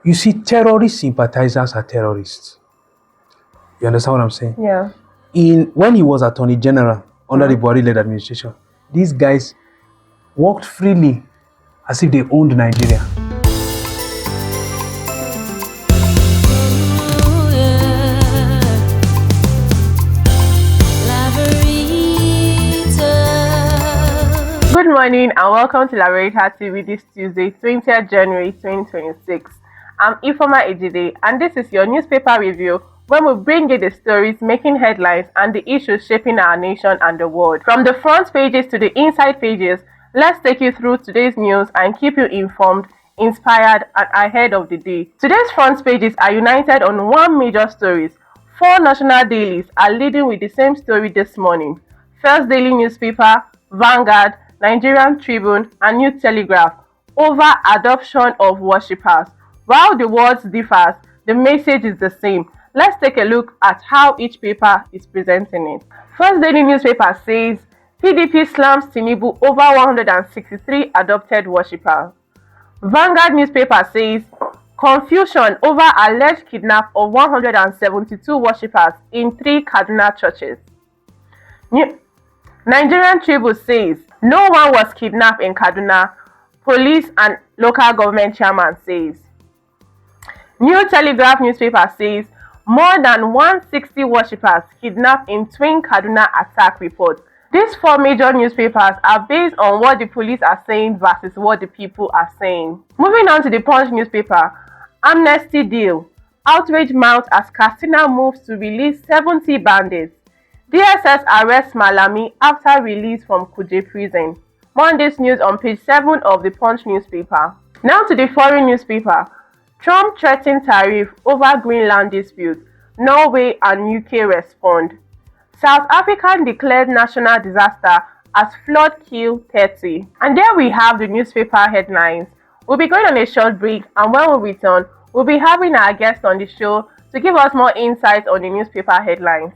You see, terrorist sympathizers are terrorists. You understand what I'm saying? Yeah. When he was Attorney General under the Buhari-led administration, these guys walked freely as if they owned Nigeria. Good morning and welcome to LAVERITA TV this Tuesday, 20th January 2026. I'm Ifoma Ejide and this is your newspaper review when we bring you the stories making headlines and the issues shaping our nation and the world. From the front pages to the inside pages, let's take you through today's news and keep you informed, inspired and ahead of the day. Today's front pages are united on one major story. 4 national dailies are leading with the same story this morning. First Daily Newspaper, Vanguard, Nigerian Tribune and New Telegraph over adoption of worshippers. While the words differ, the message is the same. Let's take a look at how each paper is presenting it. First Daily Newspaper says, PDP slams Tinubu over 163 adopted worshippers. Vanguard Newspaper says, confusion over alleged kidnap of 172 worshippers in 3 Kaduna churches. Nigerian Tribune says, no one was kidnapped in Kaduna, police and local government chairman says. New Telegraph newspaper says, more than 160 worshippers kidnapped in twin Kaduna attack report. These 4 major newspapers are based on what the police are saying versus what the people are saying. Moving on to the Punch newspaper, amnesty deal. Outrage mounts as Katsina moves to release 70 bandits. DSS arrests Malami after release from Kuje prison. Monday's news on page 7 of the Punch newspaper. Now to the foreign newspaper. Trump threatens tariff over Greenland dispute. Norway and UK respond. South Africa declared national disaster as flood kill 30. And there we have the newspaper headlines. We'll be going on a short break, and when we return, we'll be having our guest on the show to give us more insights on the newspaper headlines.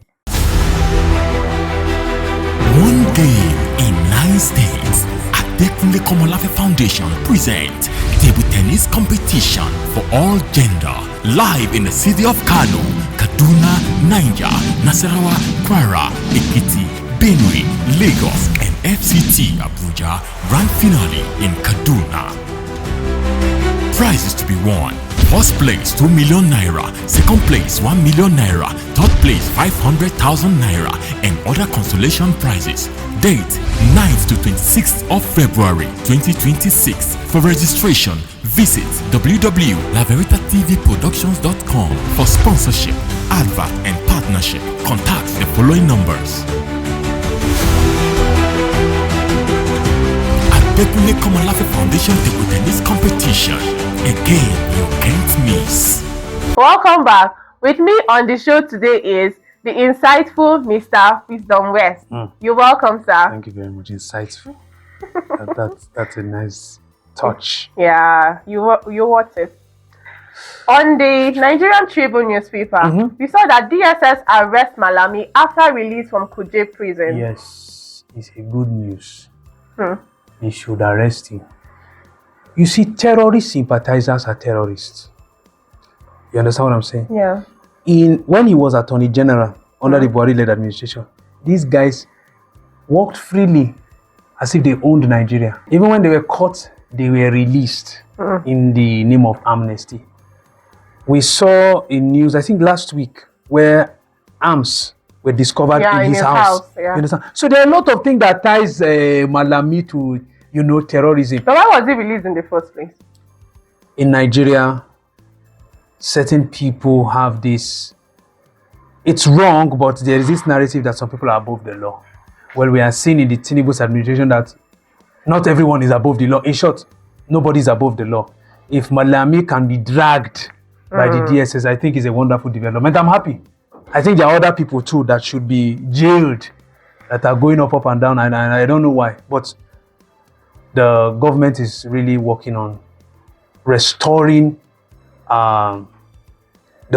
One game in 9 states. Adekunle Komolafe Foundation presents table tennis competition for all gender, live in the city of Kano, Kaduna, Niger, Nasarawa, Kwara, Ekiti, Benue, Lagos, and FCT Abuja. Grand finale in Kaduna. Prizes to be won. First place 2 million naira, second place 1 million naira, third place 500,000 naira, and other consolation prizes. Date 9th to 26th of February 2026. For registration, visit www.laveritatv.productions.com. For sponsorship, advert, and partnership, contact the following numbers. Adekunle Komolafe Foundation table tennis competition. Again, you can't miss. Welcome back. With me on the show today is the insightful Mr. Wisdom West. You're welcome, sir. Thank you very much. Insightful. That's a nice touch. Yeah, you watch it. On the Nigerian Tribune newspaper, we saw that DSS arrests Malami after release from Kuje prison. Yes, it's a good news. They should arrest him. You see, terrorist sympathizers are terrorists. You understand what I'm saying? Yeah. When he was Attorney General under the Buhari-led administration, these guys walked freely as if they owned Nigeria. Even when they were caught, they were released in the name of amnesty. We saw in news, I think last week, where arms were discovered in his house. Yeah. You understand? So there are a lot of things that ties Malami to, terrorism. But why was he released in the first place? In Nigeria, certain people have this. It's wrong, but there is this narrative that some people are above the law. Well, we are seeing in the Tinubu's administration that not everyone is above the law. In short, nobody is above the law. If Malami can be dragged by the DSS, I think it's a wonderful development. I'm happy. I think there are other people too that should be jailed that are going up and down, and I don't know why. But the government is really working on restoring the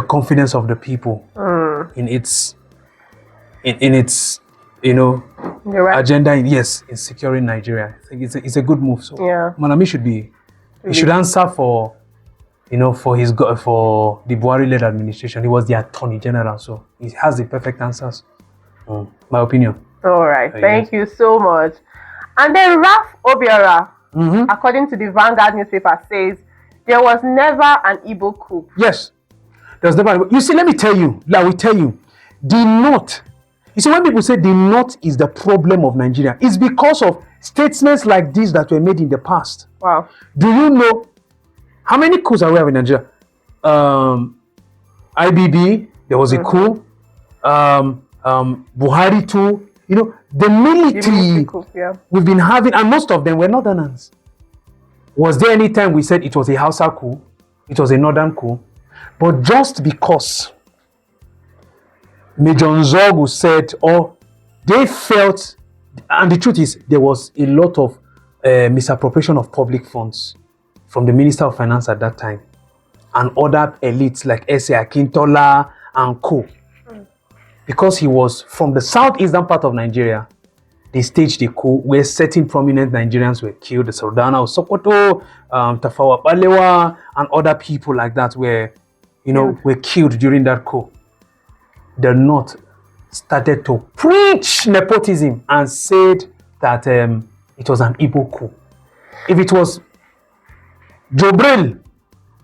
confidence of the people in its agenda in securing Nigeria. I think it's a good move. So yeah, Malami should answer for for the Buhari-led administration, he was the Attorney General, so he has the perfect answers. My opinion. All right, thank you so much. And then Ralph Obiora, according to the Vanguard newspaper, says there was never an Igbo coup. Yes, there was never. You see, let me tell you. I will tell you. The North. You see, when people say the North is the problem of Nigeria, it's because of statements like this that were made in the past. Wow. Do you know how many coups are we have in Nigeria? IBB, there was a coup. Buhari too. The military coup, yeah. We've been having, and most of them were Northerners. Was there any time we said it was a Hausa coup? It was a Northern coup? But just because Major Nzogu said, or they felt, and the truth is, there was a lot of misappropriation of public funds from the Minister of Finance at that time and other elites like S.A. Akintola and co. Because he was from the southeastern part of Nigeria, they staged a coup where certain prominent Nigerians were killed. The Sardana of Sokoto, Tafawa Balewa, and other people like that were killed during that coup. The North started to preach nepotism and said that it was an Igbo coup. If it was Jobril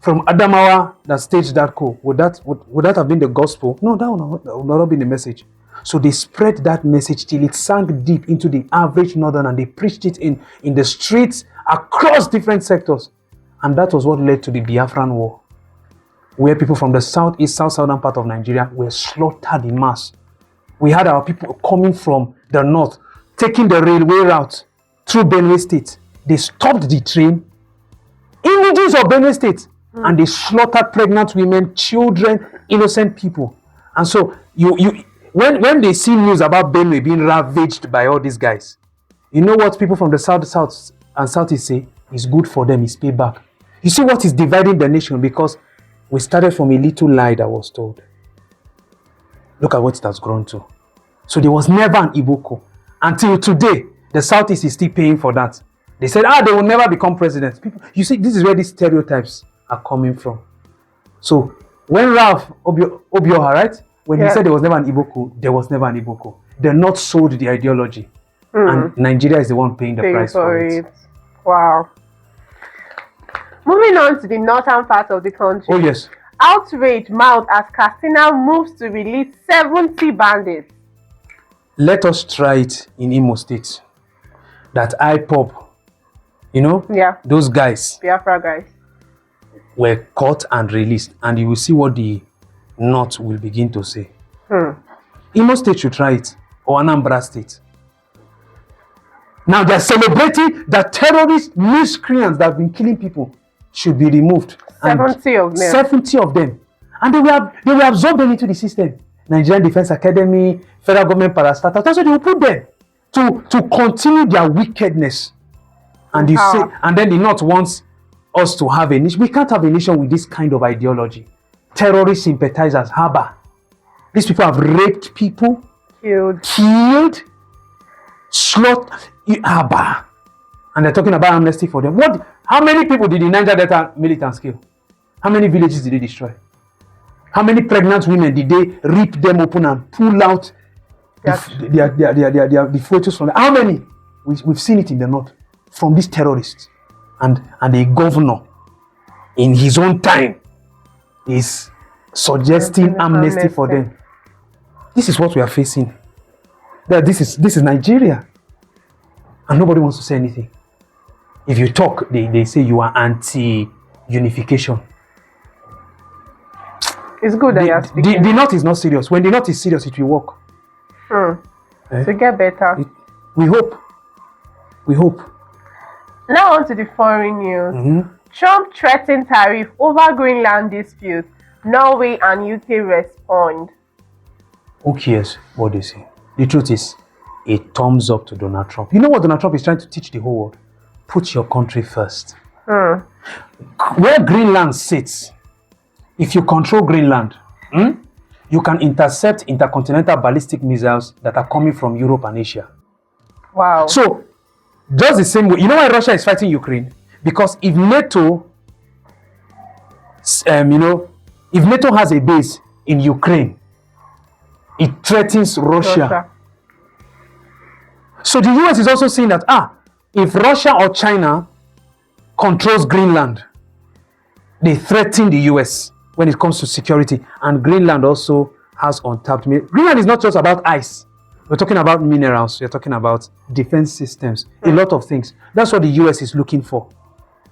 from Adamawa that staged that coup, would that have been the gospel? No, that would not have been the message. So they spread that message till it sank deep into the average Northern, and they preached it in the streets across different sectors. And that was what led to the Biafran War, where people from the southeast, southern part of Nigeria were slaughtered in mass. We had our people coming from the north, taking the railway route through Benue State. They stopped the train, images of Benue State, and they slaughtered pregnant women, children, innocent people. And so when they see news about Benue being ravaged by all these guys, you know what people from the south and southeast say? It's good for them, it's payback. You see what is dividing the nation? Because we started from a little lie that was told. Look at what it has grown to. So there was never an Igbo coup. Until today, the southeast is still paying for that. They said, they will never become president. People, you see, this is where these stereotypes are coming from. So when Ralph Obiora, right? When he said there was never an Igbo coup, there was never an Igbo coup. They're not sold the ideology. And Nigeria is the one paying the price for it. Wow. Moving on to the northern part of the country. Oh, yes. Outrage mounts as Katsina moves to release 70 bandits. Let us try it in Imo State. That IPOB, those guys, Biafra guys, were caught and released, and you will see what the North will begin to say. Imo State should try it, or Anambra State. Now they're celebrating that terrorist miscreants that have been killing people should be removed. 70 of them. 70 of them. And they will absorb them into the system. Nigerian Defense Academy, federal government parastatals. That's what they will put them to continue their wickedness. And you say, and then the North wants us to have a nation. We can't have a nation with this kind of ideology. Terrorist sympathizers, harbor. These people have raped people, killed, slaughtered, harbor. And they're talking about amnesty for them. How many people did the Niger Delta militants kill? How many villages did they destroy? How many pregnant women did they rip them open and pull out the fetus from them? How many? We've seen it in the North from these terrorists. And a governor in his own time is suggesting amnesty for them. This is what we are facing. This is Nigeria. And nobody wants to say anything. If you talk, they say you are anti-unification. It's good that you are speaking. The North is not serious. When the North is serious, it will work. To get better. We hope. We hope. Now on to the foreign news. Trump threatened tariff over Greenland dispute. Norway and UK respond. Who cares what they say? The truth is, a thumbs up to Donald Trump. You know what Donald Trump is trying to teach the whole world? Put your country first. Where Greenland sits, if you control Greenland, you can intercept intercontinental ballistic missiles that are coming from Europe and Asia. Wow. So, just the same way, you know why Russia is fighting Ukraine? Because if NATO If NATO has a base in Ukraine, it threatens Russia. So the US is also saying that, if Russia or China controls Greenland, they threaten the US when it comes to security. And Greenland also has untapped. Greenland is not just about ice. We're talking about minerals. We're talking about defense systems, a lot of things. That's what the US is looking for.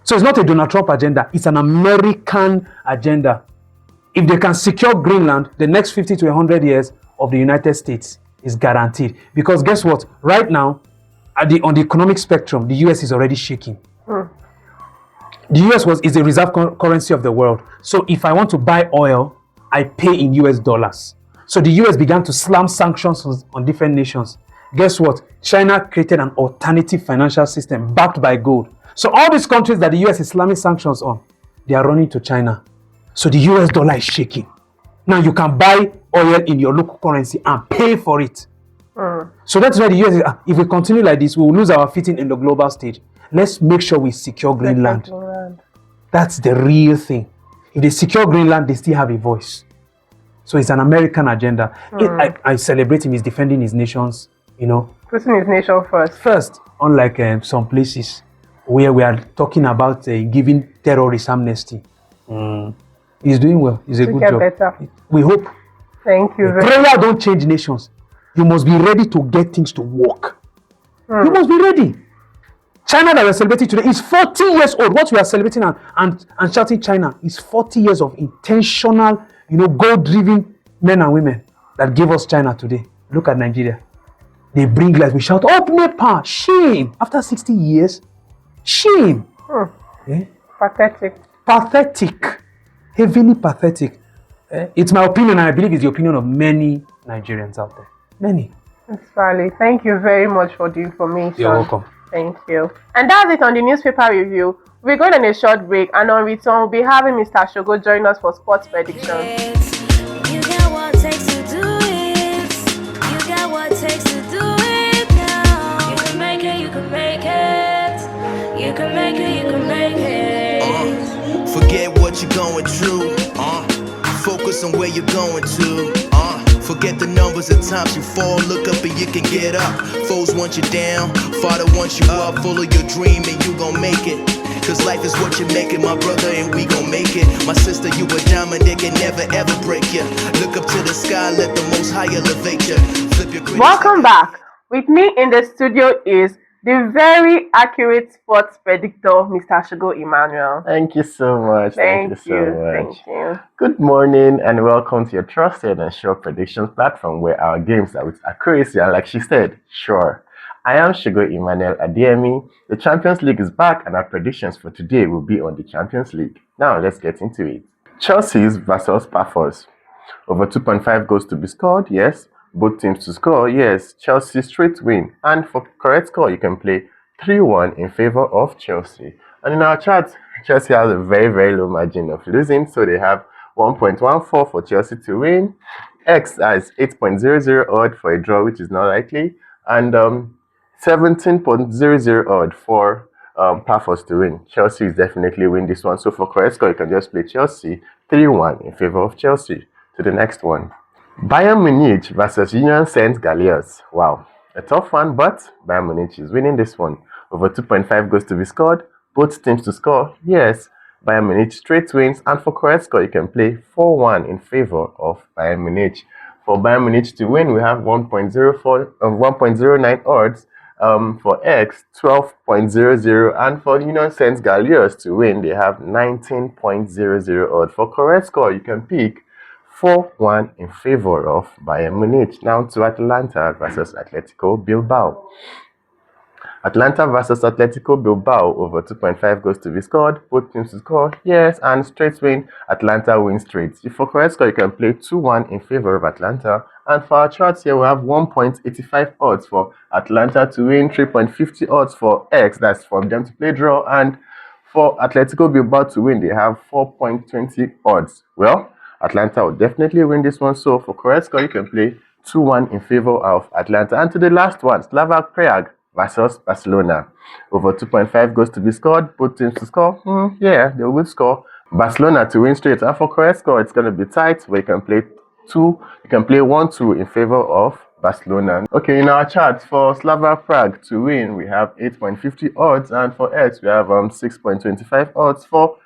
So it's not a Donald Trump agenda. It's an American agenda. If they can secure Greenland, the next 50 to 100 years of the United States is guaranteed. Because guess what? Right now, on the economic spectrum, the US is already shaking. The US is the reserve currency of the world. So if I want to buy oil, I pay in US dollars. So the US began to slam sanctions on different nations. Guess what? China created an alternative financial system backed by gold. So all these countries that the US is slamming sanctions on, they are running to China. So the US dollar is shaking. Now you can buy oil in your local currency and pay for it. So that's why the US is, if we continue like this, we will lose our footing in the global stage. Let's make sure we secure Greenland. That's the real thing. If they secure Greenland, they still have a voice. So it's an American agenda. I celebrate him. He's defending his nations, Putting his nation first. First, unlike some places where we are talking about giving terrorists amnesty. He's doing well. He's a good job. Better. We hope. Thank you very much. Prayer don't change nations. You must be ready to get things to work. You must be ready. China that we're celebrating today is 40 years old. What we are celebrating and shouting China is 40 years of intentional, goal-driven men and women that gave us China today. Look at Nigeria. They bring life. We shout, up Nepal. Shame. After 60 years. Shame. Yeah? Pathetic. Pathetic. Heavily pathetic. It's my opinion, and I believe it's the opinion of many Nigerians out there. Many. It's valid. Thank you very much for the information. You're welcome. Thank you. And that's it on the newspaper review. We're going on a short break, and on return, we'll be having Mr. Shogo join us for sports predictions. You got what it takes to do it. You got what it takes to do it now. You can make it, you can make it. You can make it, you can make it. Forget what you're going through. Focus on where you're going to. Forget the numbers of times you fall, look up and you can get up. Foes want you down, Father wants you up. Full of your dream and you gon' make it. Cause life is what you make it, my brother, and we gon' make it. My sister, you a diamond, they can never ever break you. Look up to the sky, let the most high elevate you. Flip your Welcome back. With me in the studio is the very accurate sports predictor, Mr. Shogo Emmanuel. Thank you so much. Thank you. Good morning and welcome to your trusted and sure predictions platform where our games are with accuracy and, like she said, sure. I am Shogo Emmanuel Adiemi. The Champions League is back and our predictions for today will be on the Champions League. Now let's get into it. Chelsea's versus Paphos. Over 2.5 goals to be scored, yes. Both teams to score, yes. Chelsea straight win. And for correct score, you can play 3-1 in favor of Chelsea. And in our chart, Chelsea has a very, very low margin of losing. So they have 1.14 for Chelsea to win. X has 8.00 odd for a draw, which is not likely. And 17.00 odd for Paphos to win. Chelsea is definitely win this one. So for correct score, you can just play Chelsea 3-1 in favor of Chelsea. To the next one. Bayern Munich versus Union Saint-Galliers. Wow, a tough one, but Bayern Munich is winning this one. Over 2.5 goals to be scored. Both teams to score, yes. Bayern Munich straight wins, and for correct score, you can play 4-1 in favor of Bayern Munich. For Bayern Munich to win, we have 1.09 odds. For X, 12.00, and for Union Saint-Galliers to win, they have 19.00 odds. For correct score, you can pick 4-1 in favor of Bayern Munich. Now to Atalanta versus Atletico Bilbao. Atlanta versus Atletico Bilbao, over 2.5 goals to be scored. Both teams to score, yes, and straight win. Atlanta wins straight. If for correct score, you can play 2-1 in favor of Atlanta. And for our charts here, we have 1.85 odds for Atlanta to win, 3.50 odds for X, that's for them to play draw, and for Atletico Bilbao to win, they have 4.20 odds. Well, Atlanta will definitely win this one. So for correct score, you can play 2-1 in favor of Atlanta. And to the last one, Slavia Prague versus Barcelona. Over 2.5 goals to be scored. Both teams to score. Yeah, they will score. Barcelona to win straight. And for correct score, it's going to be tight, where you can play 1-2 in favor of Barcelona. Okay, in our charts, for Slava Prague to win, we have 8.50 odds, and for X, we have 6.25 odds. For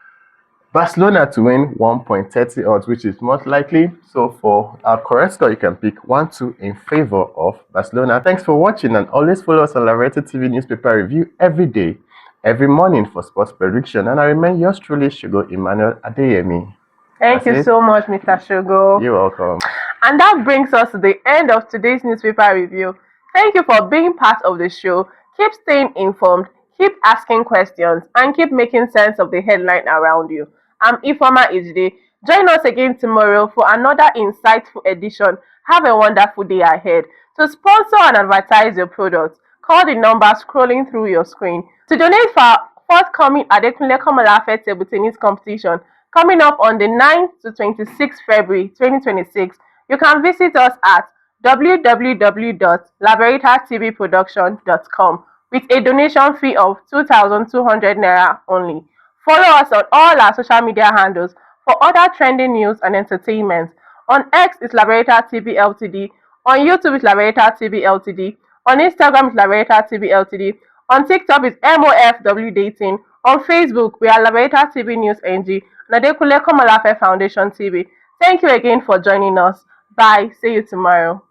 Barcelona to win, 1.30 odds, which is most likely. So for our correct score, you can pick 1-2 in favor of Barcelona. Thanks for watching, and always follow us on LAVERITA TV newspaper review every day, every morning for sports prediction. And I remain yours truly, Shugo Emmanuel Adeyemi. Thank you so much, Mr. Shugo. You're welcome. And that brings us to the end of today's newspaper review. Thank you for being part of the show. Keep staying informed, keep asking questions, and keep making sense of the headline around you. I'm Ifeoma Ejide. Join us again tomorrow for another insightful edition. Have a wonderful day ahead. To sponsor and advertise your products, call the number scrolling through your screen. To donate for our forthcoming Adekunle Komolafe table tennis competition coming up on the 9th to 26th February 2026, you can visit us at www.laveritattvproduction.com with a donation fee of 2,200 naira only. Follow us on all our social media handles for other trending news and entertainment. On X is LAVERITA TV Ltd. On YouTube is LAVERITA TV Ltd. On Instagram is LAVERITA TV Ltd. On TikTok is MOFW Dating. On Facebook, we are LAVERITA TV News NG and Adekunle Komolafe Foundation TV. Thank you again for joining us. Bye. See you tomorrow.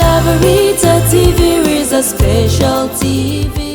LAVERITA TV is a special TV.